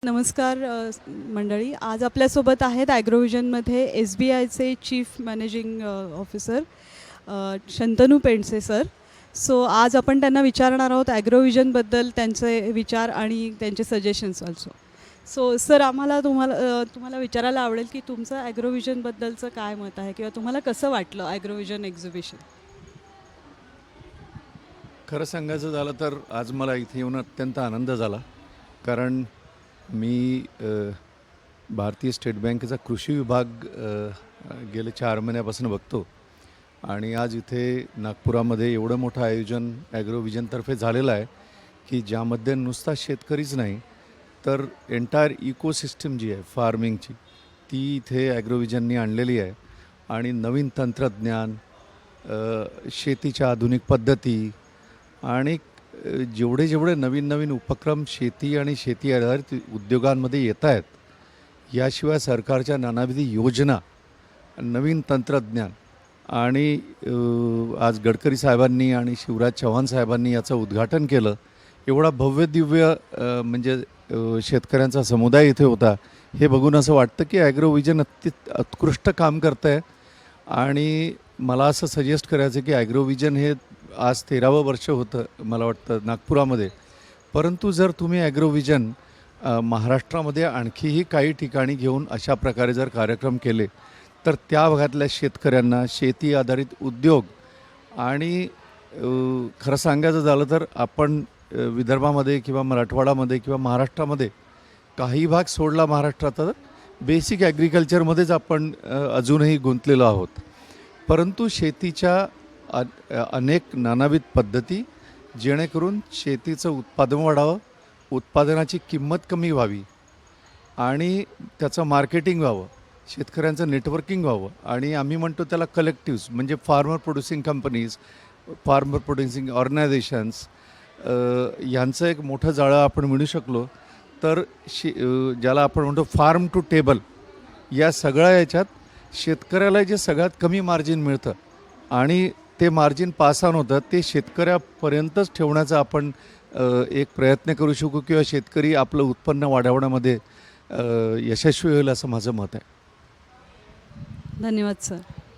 नमस्कार मंडळी. आज आपल्यासोबत आहेत ॲग्रोव्हिजनमध्ये SBIचे chief managing officer Shantanu Pendse sir. So आज आपण त्यांना विचारणार आहोत ॲग्रोव्हिजनबद्दल त्यांचे विचार आणि त्यांचे सजेशन्स ऑल्सो. सो सर, आम्हाला तुम्हाला विचारायला आवडेल की तुमचं ॲग्रोव्हिजनबद्दलचं काय मत आहे किंवा तुम्हाला कसं वाटलं ॲग्रोव्हिजन एक्झिबिशन? खरं सांगायचं झालं तर आज मला इथे येऊन अत्यंत आनंद झाला, कारण मी भारतीय स्टेट बँकेचा कृषी विभाग गेले 4 महिन्यापासून बघतो आणि आज इथे नागपुरामध्ये एवढं मोठं आयोजन ॲग्रोव्हिजनतर्फे झालेलं आहे की ज्यामध्ये नुसता शेतकरीच नाही तर एंटायर इकोसिस्टम जी आहे फार्मिंगची ती इथे ॲग्रोव्हिजननी आणलेली आहे. आणि नवीन तंत्रज्ञान, शेतीच्या आधुनिक पद्धती आणि जेवढे नवीन नवीन उपक्रम शेती आणि शेती आधारित उद्योगांमध्ये येत आहेत, याशिवाय सरकारच्या नानाविध योजना, नवीन तंत्रज्ञान आणि आज गडकरी साहेबांनी आणि शिवराज चव्हाण साहेबांनी याचं उद्घाटन केलं. एवढा भव्य दिव्य म्हणजे शेतकऱ्यांचा समुदाय इथे होता. हे बघून असं वाटतं की ॲग्रोव्हिजन उत्कृष्ट काम करतं आहे. आणि मला असं सजेस्ट करायचं की ॲग्रोव्हिजन हे आज 13वं वर्ष होतं मला वाटतं नागपुरामध्ये. परंतु जर तुम्ही ॲग्रोव्हिजन महाराष्ट्रामध्ये आणखीही काही ठिकाणी घेऊन अशा प्रकारे जर कार्यक्रम केले तर त्या भागातल्या शेतकऱ्यांना, शेती आधारित उद्योग आणि खरं सांगायचं झालं तर आपण विदर्भामध्ये किंवा मराठवाडामध्ये किंवा महाराष्ट्रामध्ये काही भाग सोडला महाराष्ट्रात तर बेसिक ॲग्रिकल्चरमध्येच आपण अजूनही गुंतलेलो आहोत. परंतु शेतीच्या अनेक नानाविध पद्धती, जेणेकरून शेतीचं उत्पादन वाढावं, उत्पादनाची किंमत कमी व्हावी आणि त्याचं मार्केटिंग व्हावं, शेतकऱ्यांचं नेटवर्किंग व्हावं. आणि आम्ही म्हणतो त्याला कलेक्टिव्स, म्हणजे farmer producing companies, farmer producing organisations, यांचं एक मोठं जाळं आपण मिळू शकलो तर ज्याला आपण म्हणतो फार्म टू टेबल, या सगळ्या याच्यात शेतकऱ्याला जे सगळ्यात कमी मार्जिन मिळतं आणि ते मार्जिन पास ऑन होतं ते शेतकऱ्यापर्यंतच ठेवण्याचा आपण एक प्रयत्न करू शकू किंवा शेतकरी आपलं उत्पन्न वाढवण्यामध्ये यशस्वी होईल असं माझं मत आहे. धन्यवाद सर.